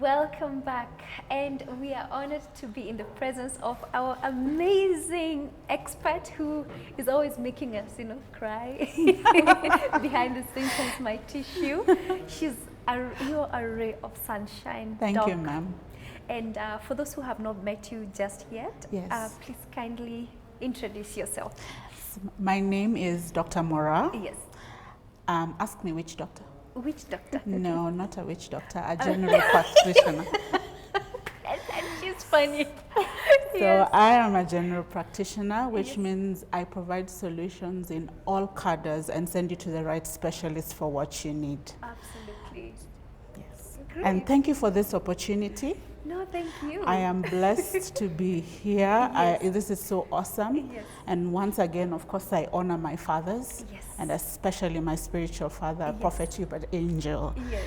Welcome back, and we are honored to be in the presence of our amazing expert who is always making us, cry behind the scenes as my tissue. You're a ray of sunshine. Thank Doc. you, ma'am. And for those who have not met you just yet, Yes. please kindly introduce yourself. My name is Dr. Mora. Yes. Ask me which doctor? Which doctor? No, not a witch doctor, a general practitioner. And she's funny. So Yes. I am a general practitioner, which Yes. means I provide solutions in all cadres and send you to the right specialist for what you need. Absolutely. Yes. Great. And thank you for this opportunity. No, thank you. I am blessed to be here. Yes. This is so awesome. Yes. And once again, of course, I honor my fathers, Yes. and especially my spiritual father, Yes. Prophet Hubert Angel. Yes.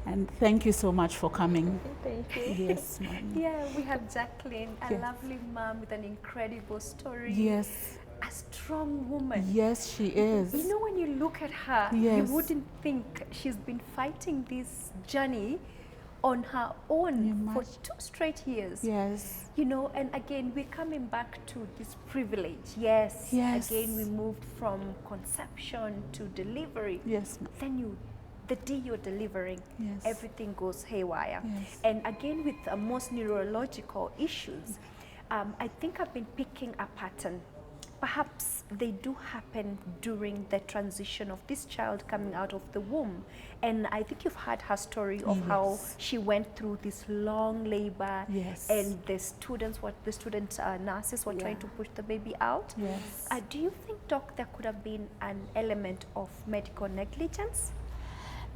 And thank you so much for coming. Thank you. Yes, ma'am. Yeah, we have Jacqueline, a Yes. lovely mom with an incredible story. Yes. A strong woman. Yes, she is. You know, when you look at her, Yes. you wouldn't think she's been fighting this journey on her own for 2 straight years. Yes. And again, we're coming back to this privilege. Yes. Yes. Again, we moved from conception to delivery. Yes, ma'am. Then the day you're delivering, Yes. everything goes haywire. Yes. And again, with most neurological issues, I think I've been picking a pattern. Perhaps they do happen during the transition of this child coming out of the womb. And I think you've heard her story of how Yes. she went through this long labor. Yes. And the student nurses were trying to push the baby out. Yes. Do you think, Doc, there could have been an element of medical negligence?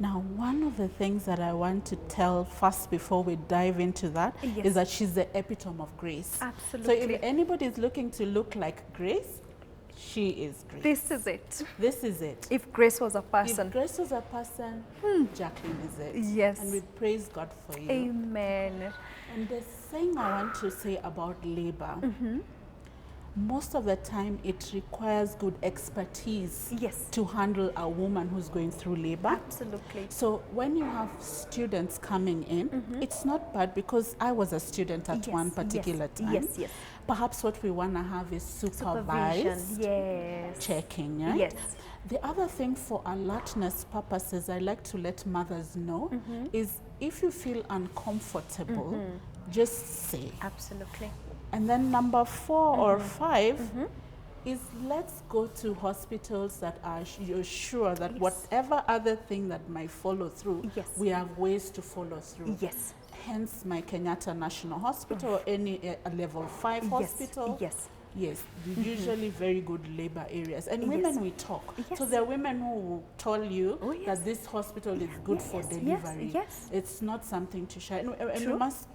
Now, one of the things that I want to tell first before we dive into that Yes. is that she's the epitome of grace. Absolutely. So if anybody is looking to look like Grace, she is Grace. This is it. This is it. If Grace was a person. If Grace was a person, Jacqueline is it. Yes. And we praise God for you. Amen. And the thing I want to say about labor, most of the time it requires good expertise Yes. to handle a woman who's going through labor. Absolutely. So when you have students coming in, it's not bad because I was a student at Yes, one particular yes, time. yes, yes. Perhaps what we want to have is Supervision. supervised Yes. checking. Right? Yes. The other thing for alertness purposes, I like to let mothers know is if you feel uncomfortable, just say. Absolutely. And then number 4 or 5 is let's go to hospitals that are you're sure that Yes. whatever other thing that might follow through, Yes. we have ways to follow through. Yes. Hence my Kenyatta National Hospital or any level 5 hospital. Yes. Yes, usually very good labor areas. And Yes. women we talk. Yes. So there are women who will tell you Oh, yes. that this hospital is good for Yes, delivery. yes. It's not something to shy. And we True. must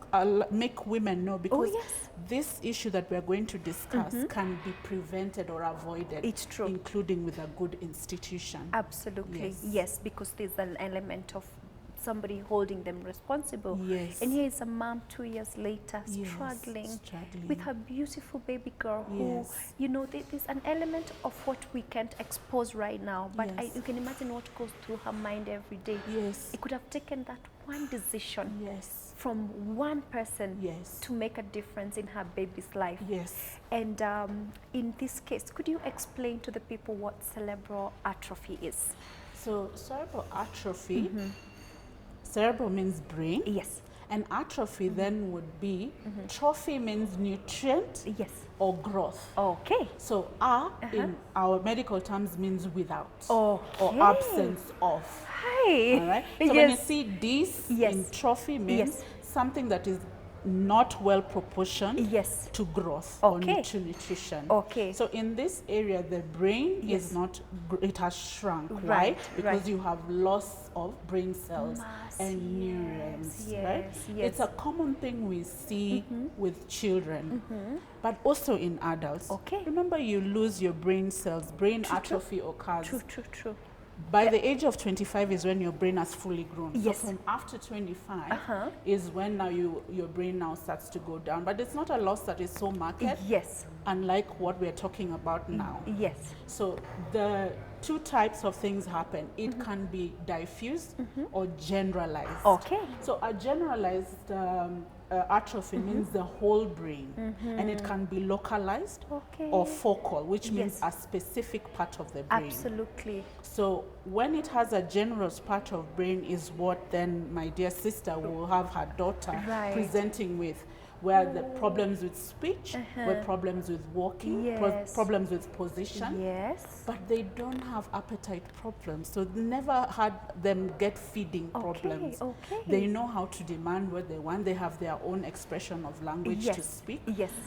make women know because yes. this issue that we're going to discuss can be prevented or avoided. It's true. Including with a good institution. Absolutely. Yes. Yes, because there's an element of somebody holding them responsible. Yes. And here is a mom 2 years later Yes, struggling struggling. with her beautiful baby girl Yes. who, there's an element of what we can't expose right now. But Yes. you can imagine what goes through her mind every day. Yes. It could have taken that one decision Yes. from one person Yes. to make a difference in her baby's life. Yes. And in this case, could you explain to the people what cerebral atrophy is? So cerebral atrophy, cerebral means brain. Yes. And atrophy then would be, trophy means nutrient Yes. or growth. Okay. So in our medical terms means without Okay. or absence of. Hi. All right. So when you Yes. see this Yes. in trophy means Yes. something that is not well proportioned Yes. to growth Okay. or to nutrition. Okay. So in this area, the brain Yes. is not, it has shrunk. Why? Right, Because right. you have loss of brain cells Mass, and neurons, yes, right? yes. It's a common thing we see with children, but also in adults. Okay. Remember, you lose your brain cells, brain atrophy occurs. True. By the age of 25 is when your brain has fully grown. Yes. So from after 25 is when now your brain now starts to go down. But it's not a loss that is so marked. Yes. Unlike what we're talking about now. Yes. So the two types of things happen. It can be diffuse or generalized. Okay. So a generalized atrophy means the whole brain, and it can be localized or focal, which means a specific part of the brain. Absolutely. So when it has a generous part of brain is what then my dear sister will have her daughter presenting with, where the problems with speech, where problems with walking, problems with position, but they don't have appetite problems. So they never had them get feeding problems. They know how to demand what they want. They have their own expression of language to speak.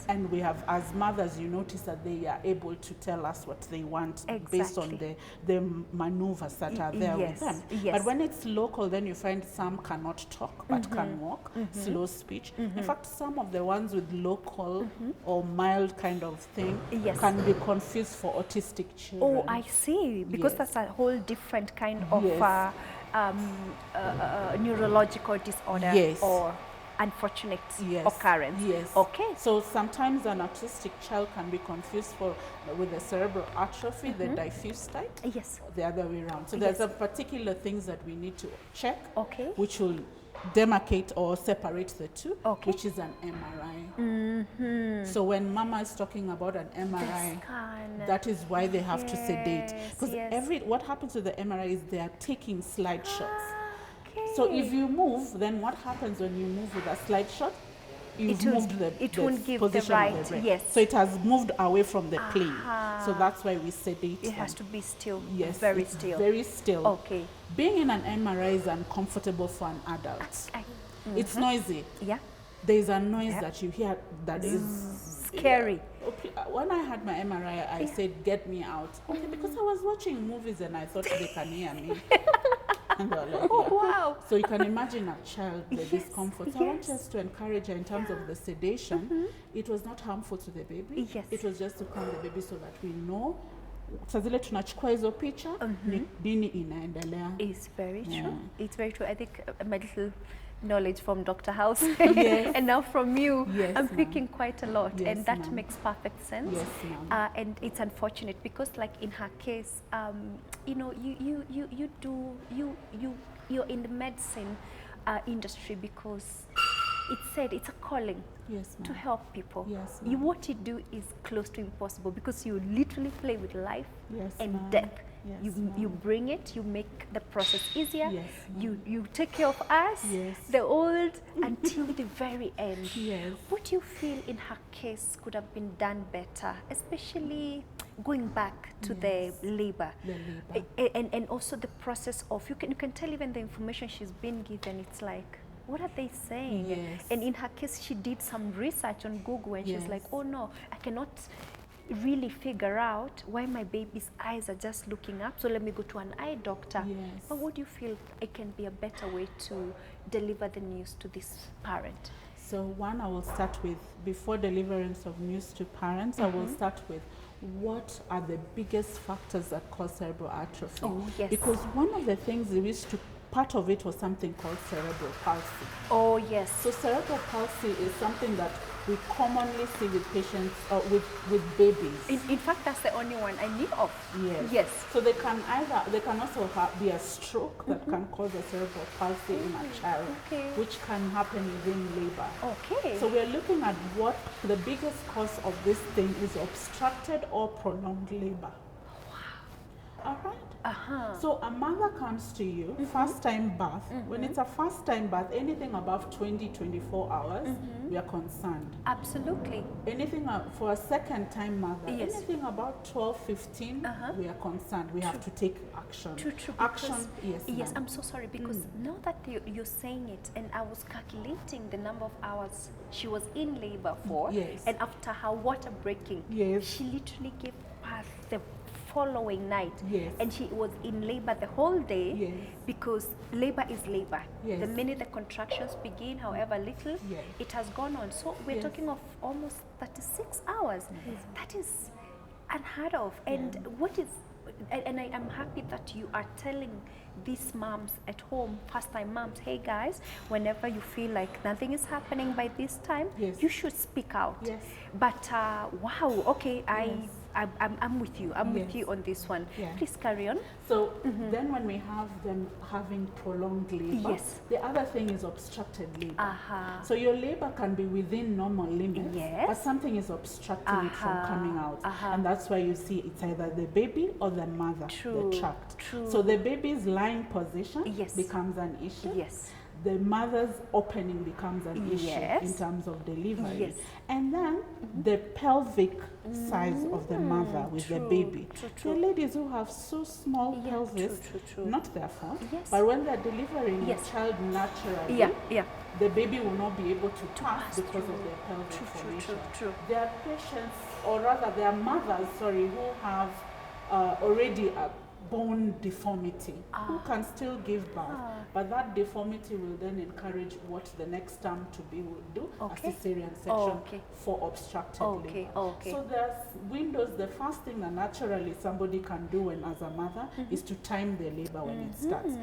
And we have, as mothers, you notice that they are able to tell us what they want based on the maneuvers that are there with them. But when it's local, then you find some cannot talk but can walk, slow speech. In fact, some of the ones with local or mild kind of thing can be confused for autistic children. Oh, I see. Because that's a whole different kind of neurological disorder or unfortunate occurrence. Okay. So sometimes an autistic child can be confused with the cerebral atrophy, the diffuse type. The other way around. So there's a particular things that we need to check, which will demarcate or separate the two, which is an MRI. So when mama is talking about an MRI, that is why they have to sedate. Because what happens with the MRI is they are taking slide shots. So if you move, then what happens when you move with a slide shot? You've moved the position of the brain. So it has moved away from the plane. So that's why we sedate it has to be still, very still. Okay. Being in an MRI is uncomfortable for an adult. It's noisy. There's a noise that you hear that is scary. When I had my MRI, I said, get me out. Because I was watching movies and I thought they can hear me. And they were like, wow. So you can imagine a child, the discomfort. So I want us to encourage her in terms of the sedation. It was not harmful to the baby. It was just to calm the baby so that we know saa zile tunachukua hizo picha nini inaendelea. It's very true. It's very true. I think my little knowledge from Dr. House and now from you, I'm picking quite a lot, and that makes perfect sense. And it's unfortunate because, like in her case, you know, you're in the medicine industry because it said it's a calling to help people. What you do is close to impossible because you literally play with life and death. You bring it, you make the process easier, you take care of us, the old, until the very end. What do you feel in her case could have been done better, especially going back to the labor? And also the process of, you can tell even the information she's been given, it's like, what are they saying? And in her case, she did some research on Google and she's like, oh no, I cannot really figure out why my baby's eyes are just looking up, so let me go to an eye doctor. But what do you feel it can be a better way to deliver the news to this parent? So one, I will start with, before deliverance of news to parents, I will start with what are the biggest factors that cause cerebral atrophy? Because one of the things we used to, part of it was something called cerebral palsy. So cerebral palsy is something that we commonly see with patients, with babies. In fact, that's the only one I knew of. So they can also be a stroke that can cause a cerebral palsy in a child, which can happen within labor. So we're looking at what the biggest cause of this thing is: obstructed or prolonged labor. All right. So a mother comes to you, first time birth. When it's a first time birth, anything above 20-24 hours, we are concerned. Absolutely. Anything for a second time mother, anything about 12-15, we are concerned. We have to take action. Action. Yes, I'm so sorry because now that you're saying it, and I was calculating the number of hours she was in labor for, and after her water breaking, she literally gave birth the following night, and she was in labor the whole day, because labor is labor. The minute the contractions begin, however little, it has gone on. So we're talking of almost 36 hours. That is unheard of. And what is and I am happy that you are telling these moms at home, first-time moms, hey guys, whenever you feel like nothing is happening by this time, Yes. you should speak out. Yes. But wow, okay, Yes. I'm with you. I'm with you on this one. Yeah. Please carry on. So then when we have them having prolonged labor, Yes. the other thing is obstructed labor. Uh-huh. So your labor can be within normal limits, Yes. but something is obstructing it from coming out. And that's why you see it's either the baby or the mother, True. the tract. True. So the baby's lying position Yes. becomes an issue. Yes. The mother's opening becomes an issue Yes. in terms of delivery. Yes. And then the pelvic size of the mother with the True, baby. true, The true. ladies who have so small Yeah, pelvis, true. not their fault, Yes. but when they're delivering Yes. the child naturally, Yeah. the baby will not be able to pass because of their pelvic formation. True. There are patients, or rather there are mothers, who have already a bone deformity, who can still give birth, but that deformity will then encourage what the next term to be will do, Okay. a cesarean section Okay. for obstructed Okay, labor. okay. So there's windows. The first thing that naturally somebody can do when as a mother is to time the labor when it starts.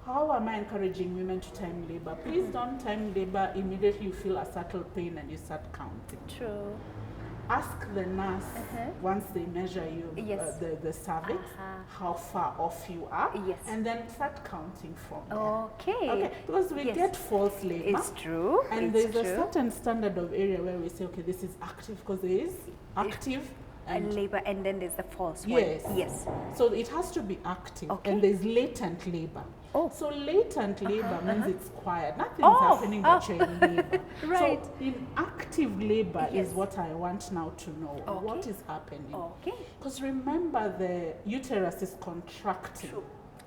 How am I encouraging women to time labor? Please don't time labor immediately you feel a subtle pain and you start counting. True. Ask the nurse once they measure you, Yes. the cervix, how far off you are, Yes. and then start counting from there. Okay. Okay, because we Yes. get false labor. It's true. And it's there's a true. certain standard of area where we say, okay, this is active, because there is active And and labor, and then there's the false yes. one. Yes. So it has to be active, Okay. and there's latent labor. Oh. So latent labor means it's quiet. Nothing's Oh, happening but you're in labor. Right. So in active labor Yes. is what I want now to know. Okay. What is happening? Okay. Because remember, the uterus is contracting True.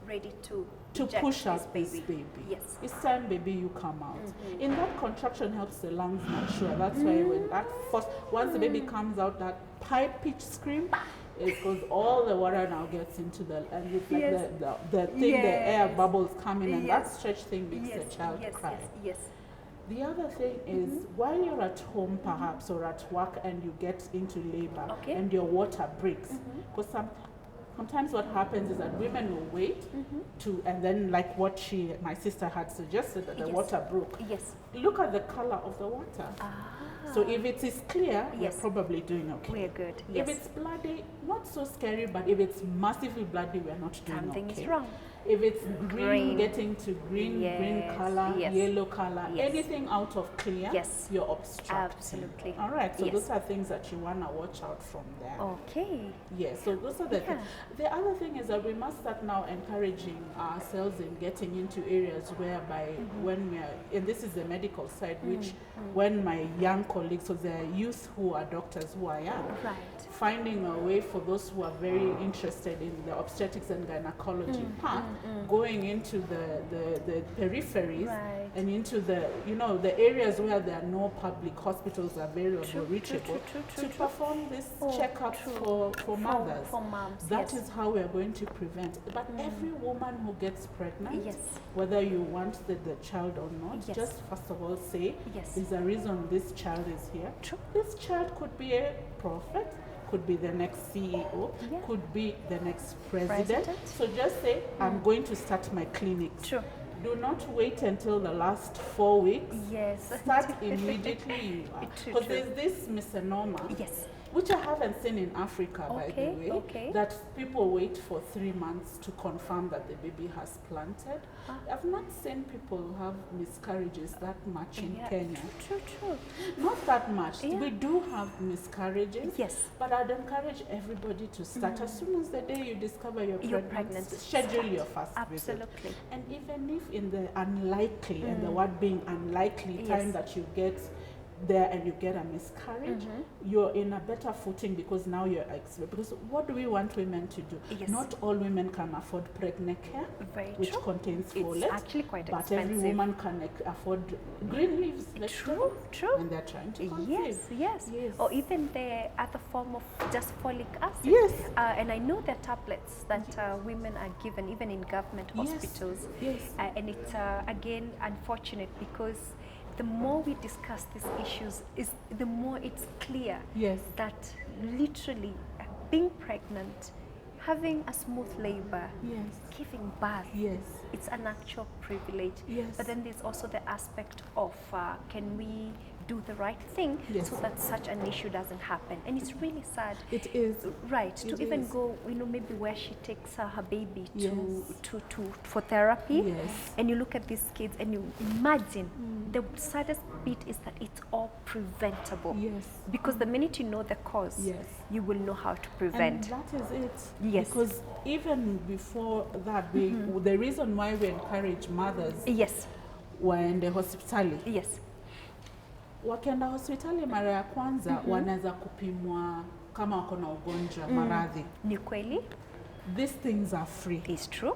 Ready to to push out this baby. Yes. It's time, baby, you come out. In that contraction helps the lungs mature. That's why when that first, once the baby comes out, that high pitch scream, it goes, all the water now gets into the, and it's like Yes. the thing, the air Yes. bubbles coming, and that Yes. stretch thing makes the child cry. Yes. The other thing is, while you're at home perhaps or at work and you get into labor Okay. and your water breaks, because sometimes what happens is that women will wait to, and then like what my sister had suggested, that the Yes. water broke. Yes. Look at the color of the water. So if it is clear, Yes. we're probably doing okay. We're good. If Yes. it's bloody, not so scary, but if it's massively bloody, we're not doing Something okay. is wrong. If it's green, Green. getting to green Yes, color, yes. yellow color, Yes. anything out of clear, Yes. you're obstructing. Absolutely. All right, so Yes. those are things that you want to watch out from there. Okay. Yes, so those are the things. The other thing is that we must start now encouraging ourselves in getting into areas whereby when we are, and this is the medical side, which when my young colleagues, so there are youth who are doctors who are young, Right. finding a way for those who are very interested in the obstetrics and gynecology part, going into the peripheries Right. and into the areas where there are no public hospitals available, reachable, to perform these checkups for mothers. For moms. That yes. is how we are going to prevent. But every woman who gets pregnant, Yes. whether you want the child or not, Yes. just first of all say, Yes. there's a reason this child is here. True. This child could be a prophet, could be the next CEO, Yeah. could be the next president. President. So just say, I'm going to start my clinic. True. Do not wait until the last 4 weeks. Yes. Start immediately you are. True, Because true. there's this misnomer, Yes. which I haven't seen in Africa, by the Okay, way, okay. that people wait for 3 months to confirm that the baby has planted. I've not seen people have miscarriages that much in Kenya. True. Not that much. Yeah. We do have miscarriages. Yes. But I'd encourage everybody to start as soon as the day you discover you're pregnant. pregnant. Schedule your first visit. Absolutely. And even if in the unlikely, and the word being unlikely time Yes. that you get there and you get a miscarriage, you're in a better footing because now you're expert. Because what do we want women to do? Yes. Not all women can afford pregnant care, Very which true. contains It's folate. actually quite but expensive. every woman can afford green leaves, vegetables, True. and they're trying to conceive. Yes. Yes. Or even the other form of just folic acid. Yes. And I know there are tablets that women are given even in government Yes. hospitals. Yes. And it's again unfortunate because the more we discuss these issues, is the more it's clear Yes. that literally being pregnant having a smooth labor, giving birth, it's an actual privilege. But then there's also the aspect of can we do the right thing so that such an issue doesn't happen? And it's really sad. It is. Right, to even go, you know, maybe where she takes her baby for therapy. And you look at these kids and you imagine the saddest bit is that it's all preventable. Because the minute you know the cause, you will know how to prevent. And that is it. Because even before that, the reason why we encourage mothers when the hospitali. Wakienda hospitali mara ya kwanza wanaweza kupimwa kama wako na ugonjwa maradhi. Ni kweli? These things are free. It's true.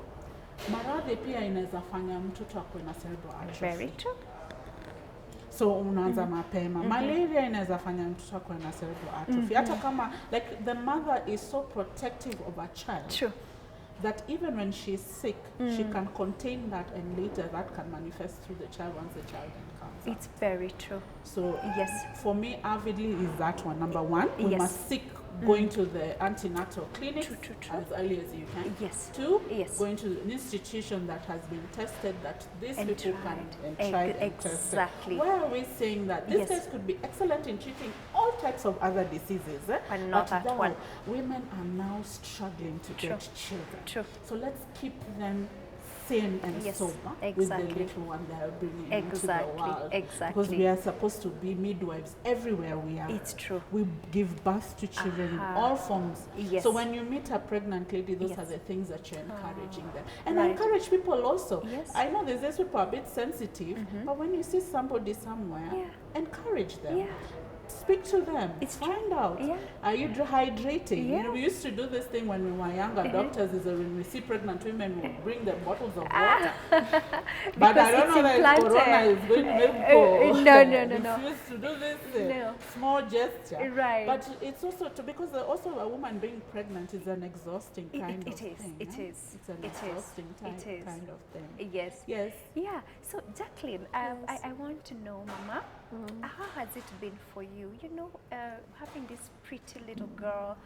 Maradhi pia inaweza fanya mtoto akue na cerebral atrophy. Very true. So unaanza mapema. Malaria inaweza fanya mtoto akue na cerebral atrophy. Hata kama like the mother is so protective of a child. True. That even when she's sick, she can contain that, and later that can manifest through the child once the child comes. It's very true. So for me, avidly is that one. Number one, we must seek going to the antenatal clinic as early as you can. Two, going to an institution that has been tested, that these people can try and test it. Why are we saying that? These guys could be excellent in treating all types of other diseases, but not that one. Women are now struggling to get children. So let's keep them sane and sober with the little one they are bringing into the world. Because we are supposed to be midwives everywhere we are. It's true. We give birth to children in all forms. So when you meet a pregnant lady, those are the things that you're encouraging them. And I encourage people also. I know these people are a bit sensitive, but when you see somebody somewhere, encourage them. Speak to them. Find out. Are you hydrating? You know, we used to do this thing when we were younger. Doctors is when we see pregnant women, we bring them bottles of water. But I don't know that Corona is going to make people refuse to do this small gesture. But it's also because also a woman being pregnant is an exhausting kind of thing. It is. It's an exhausting kind of thing. Yes. Yeah. So Jacqueline, I want to know, Mama, how has it been for you? You know, having this pretty little girl,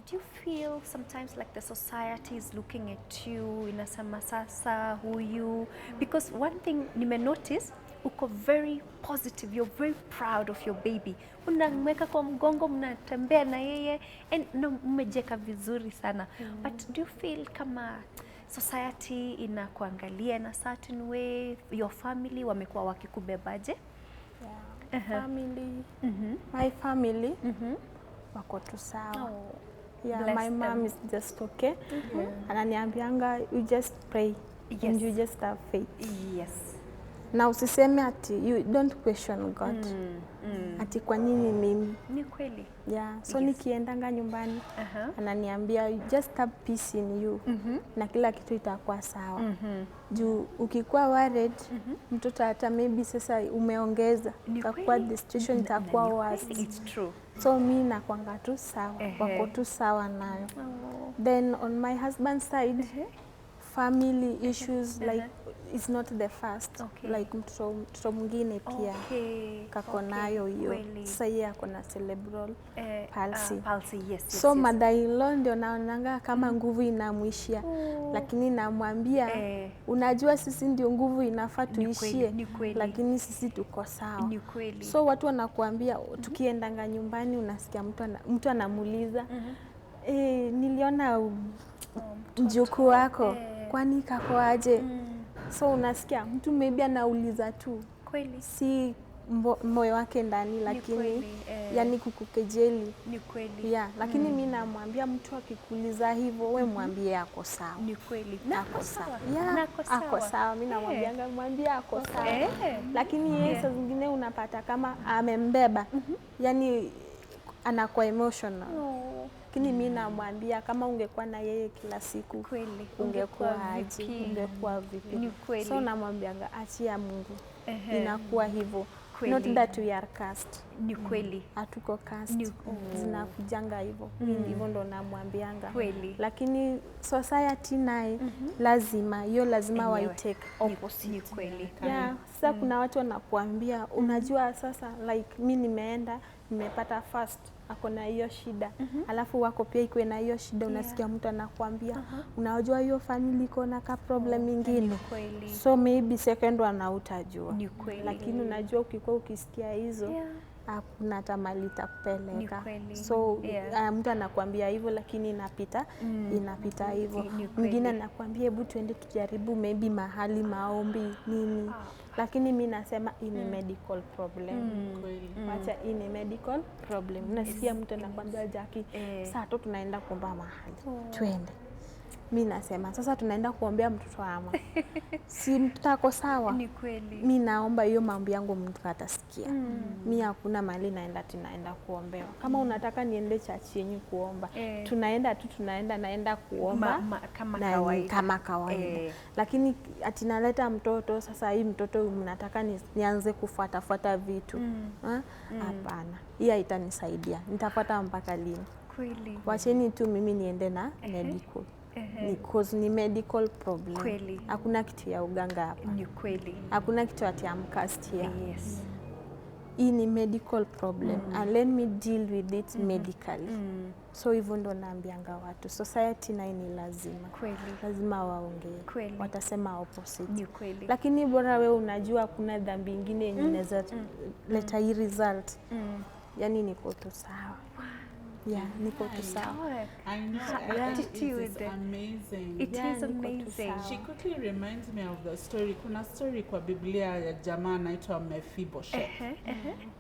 do you feel sometimes like the society is looking at you inasema sasa huyu? Because one thing nime notice, uko very positive, you're very proud of your baby. Unamweka kwa mgongo, mnatembea na yeye, and mmejeka vizuri sana. But do you feel kama society inakuangalia in a certain way? Your family wamekuwa wakikubebaje? Family, my family, wako tu sawa. My mom is just okay. Ananiambianga, you just pray and you just have faith. Na usiseme ati you don't question God. Ati kwa nini mimi? Ni kweli. So nikiendanga nyumbani, ananiambia just have peace in you. Na kila kitu itakuwa sawa. Juu ukikuwa worried, mtoto hata maybe sasa umeongeza, itakuwa the situation itakuwa worse. It's true. So mimi nakwanga tu sawa, wako tu sawa nayo. Then on my husband's side, family issues like it's not the first. Like mtoto mwingine pia kako nayo hiyo. Sasa yeye ako na cerebral palsy. So mother-in-law ndio naonanga kama nguvu inamwishia. Lakini namwambia unajua sisi ndio nguvu inafaa tuishie, lakini sisi tuko sawa. So watu wanakuambia tukiendanga nyumbani unasikia mtu anamuuliza niliona mjukuu wako kwani kako aje? So unasikia mtu maybe anauliza tu si moyo wake ndani, lakini yani kukukejeli. Lakini mimi namwambia mtu akikuuliza hivyo wewe mwambie ako sawa. Ako sawa. Ako sawa. Mimi namwambia mwambie ako sawa. Lakini yeye saa zingine unapata kama amembeba, yani anakuwa emotional. Lakini mimi namwambia kama ungekuwa na yeye kila siku ungekuwa aje, ungekuwa vipi? So namwambia achia Mungu. Inakuwa hivyo. Not that we are cursed. Ni kweli. Hatuko cursed. Zinakujanga hivyo. Mimi hivyo ndo namwambianga. Lakini society naye lazima wa take opposite. Ni kweli. Sasa kuna watu wanakuambia unajua sasa like mimi nimeenda nimepata first ako na hiyo shida alafu wako pia iko na hiyo shida, unasikia mtu anakuambia unajua hiyo family iko na ka problem ingine, so maybe second one utajua, lakini unajua ukikuwa ukisikia hizo hakuna hata mali itakupeleka. So mtu anakuambia hivyo lakini inapita hivyo. Mwingine anakuambia hebu tuende tujaribu maybe mahali maombi nini. Lakini mimi nasema hii ni medical problem. Acha hii ni medical problem. Unasikia mtu anakuambia Jackie, sasa tu tunaenda kuomba mahali. Twende. Mimi nasema sasa tunaenda kuombea mtoto ama si mtoto ako sawa. Ni kweli. Mimi naomba hiyo maombi yangu mtu atasikia. Mimi hakuna mahali naenda kuombewa. Kama unataka niende church yenyu kuomba, naenda kuomba kama kawaida. Lakini atinaleta mtoto sasa, hii mtoto mnataka nianze kufuata vitu. Hapana. Hii haitanisaidia. Nitafuata mpaka lini? Kweli. Wacheni tu mimi niende na medical. Because ni medical problem. Kweli. Hakuna kitu ya uganga hapa. Ni kweli. Hakuna kitu ati amkastia. Yes. Hii ni medical problem and let me deal with it medically. So hivyo ndo naambianga watu. Society na ni lazima. Kweli. Lazima waongee. Watasema opposite. Ni kweli. Lakini bora wewe unajua kuna dhambi nyingine yenye inaweza leta hii result. Yani niko tu sawa. Yeah, niko tu sawa. I know, attitude. It is amazing. It is amazing. She quickly reminds me of the story. Kuna story kwa Biblia ya jamaa anaitwa Mephibosheth.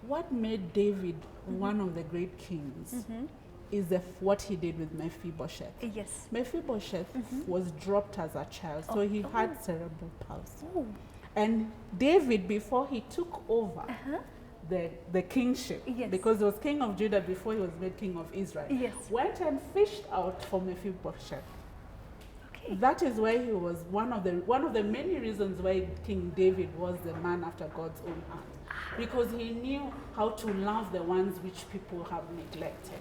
What made David one of the great kings is what he did with Mephibosheth. Yes. Mephibosheth was dropped as a child, so he had cerebral palsy. And David, before he took over the kingship, because he was king of Judah before he was made king of Israel, went and fished out for Mephibosheth. That is why he was one of the many reasons why King David was the man after God's own heart, because he knew how to love the ones which people have neglected.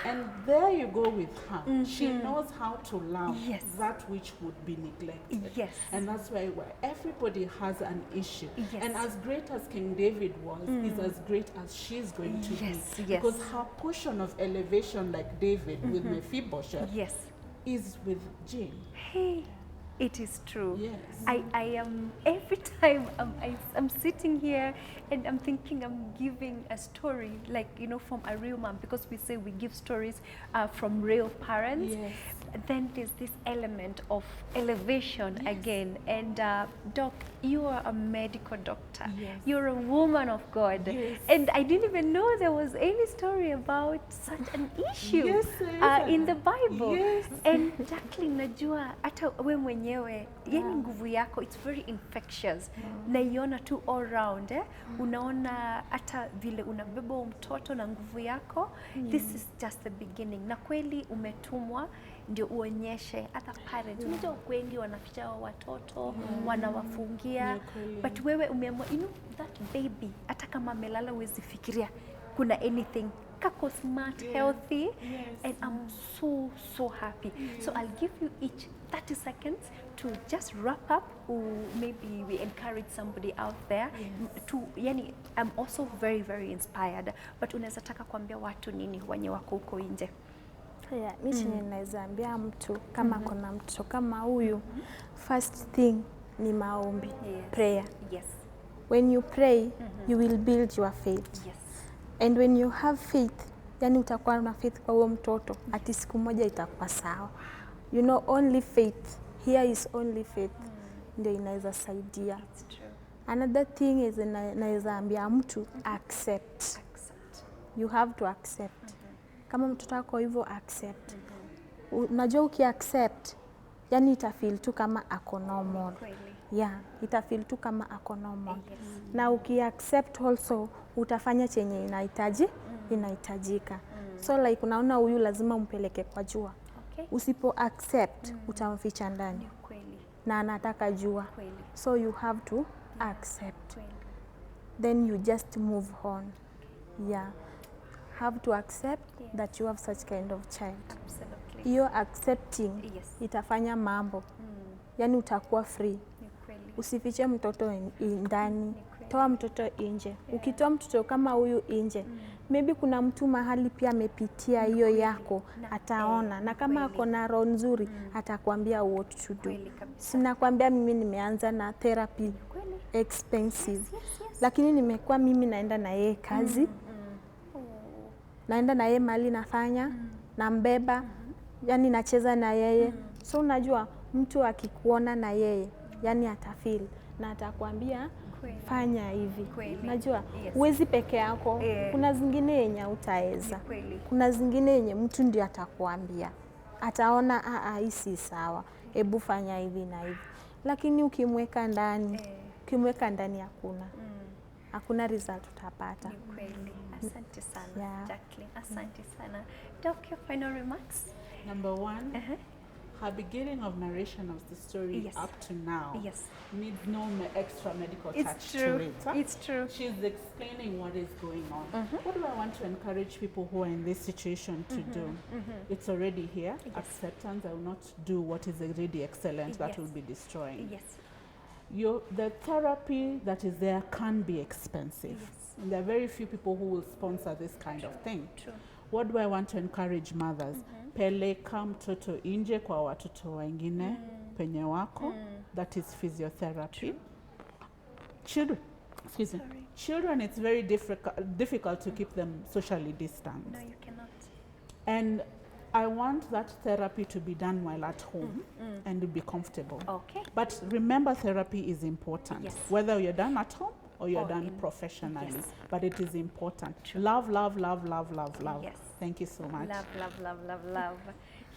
And there you go with her. She knows how to love that which would be neglected. And that's why everybody has an issue. And as great as King David was, is as great as she's going to be. Because her portion of elevation, like David with Mephibosheth, is with Jane. Hey. It is true. Yes. I am, every time I'm sitting here and I'm thinking I'm giving a story, like, you know, from a real mom, because we say we give stories from real parents. Then there's this element of elevation again. And Doc, you are a medical doctor. You're a woman of God. And I didn't even know there was any story about such an issue in the Bible. And Jacqueline, najua hata we mwenyewe, yani nguvu yako, it's very infectious. Naiona tu all round. Unaona hata vile unabeba mtoto na nguvu yako. This is just the beginning. Na kweli umetumwa ndio uonyeshe hata parents. Unajua wengi wanaficha watoto, wanawafungia. But wewe umeamua, you know, that baby, hata kama amelala huwezi fikiria kuna anything. Kako smart, healthy, and I'm so happy. So I'll give you each 30 seconds to just wrap up, or maybe we encourage somebody out there to, yani, I'm also very inspired. But unaweza taka kuambia watu nini wenye wako huko nje? Mimi ninaweza ambia mtu kama kuna mtoto kama huyu, first thing ni maombi, prayer. When you pray, you will build your faith. And when you have faith, yani utakuwa na faith kwa huo mtoto, ati siku moja itakuwa sawa. You know, only faith. Here is only faith. Ndio inaweza saidia. Another thing is naweza ambia mtu accept. You have to accept. Kama mtoto wako hivyo accept. Unajua ukiaccept, yani itafeel tu kama ako normal. Itafeel tu kama ako normal. Na ukiaccept also utafanya chenye inahitajika. So like unaona huyu lazima umpeleke kwa jua. Usipo accept utamficha ndani. Na anataka jua. So you have to accept. Then you just move on. Have to accept that you have such kind of child. You're accepting itafanya mambo. Yani utakuwa free. Usifiche mtoto ndani. Toa mtoto nje. Ukitoa mtoto kama huyu nje, maybe kuna mtu mahali pia amepitia hiyo yako, ataona. Na kama ako na roho nzuri, atakwambia what to do. Sinakwambia mimi nimeanza na therapy expensive. Lakini nimekuwa mimi naenda na yeye kazi. Naenda na yeye mahali nafanya, nambeba, yani nacheza na yeye. So unajua mtu akikuona na yeye, yani atafeel na atakwambia fanya hivi. Unajua huwezi peke yako. Kuna zingine yenye utaeza. Kuna zingine yenye mtu ndiye atakwambia. Ataona hii si sawa. Hebu fanya hivi na hivi. Lakini ukimweka ndani, hakuna result utapata. Ni kweli. Asante sana, Jacqueline. Asante sana. Doc, your final remarks? Number one, her beginning of narration of the story up to now needs no extra medical touch to it. It's true. She's explaining what is going on. What do I want to encourage people who are in this situation to do? It's already here. Acceptance. I will not do what is already excellent. That will be destroying. The therapy that is there can be expensive. And there are very few people who will sponsor this kind of thing. What do I want to encourage mothers? Peleka mtoto nje kwa watoto wengine penye wako. That is physiotherapy. Children, it's very difficult to keep them socially distant. No, you cannot. And I want that therapy to be done while at home and to be comfortable. Okay. But remember, therapy is important. Whether you're done at home or you're done professionally. But it is important. Love, love, love, love, love, love. Thank you so much. Love, love, love, love, love.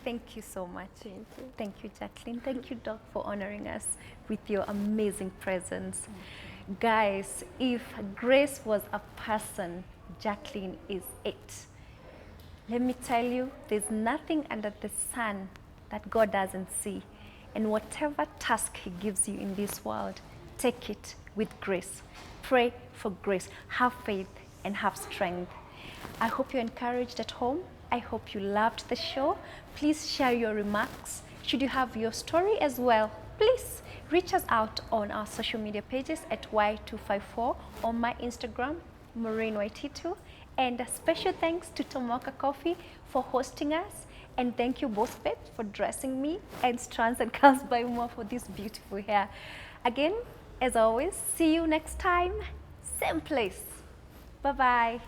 Thank you so much. Thank you. Thank you, Jacqueline. Thank you, Doc, for honoring us with your amazing presence. Guys, if Grace was a person, Jacqueline is it. Let me tell you, there's nothing under the sun that God doesn't see. And whatever task He gives you in this world, take it with grace. Pray for grace. Have faith and have strength. I hope you're encouraged at home. I hope you loved the show. Please share your remarks. Should you have your story as well, please reach us out on our social media pages at Y254, on my Instagram, MaureenYT2. And a special thanks to Tomoka Coffee for hosting us. And thank you both, babes, for dressing me, and Strands and Curls by Uma for this beautiful hair. Again, as always, see you next time, same place. Bye-bye.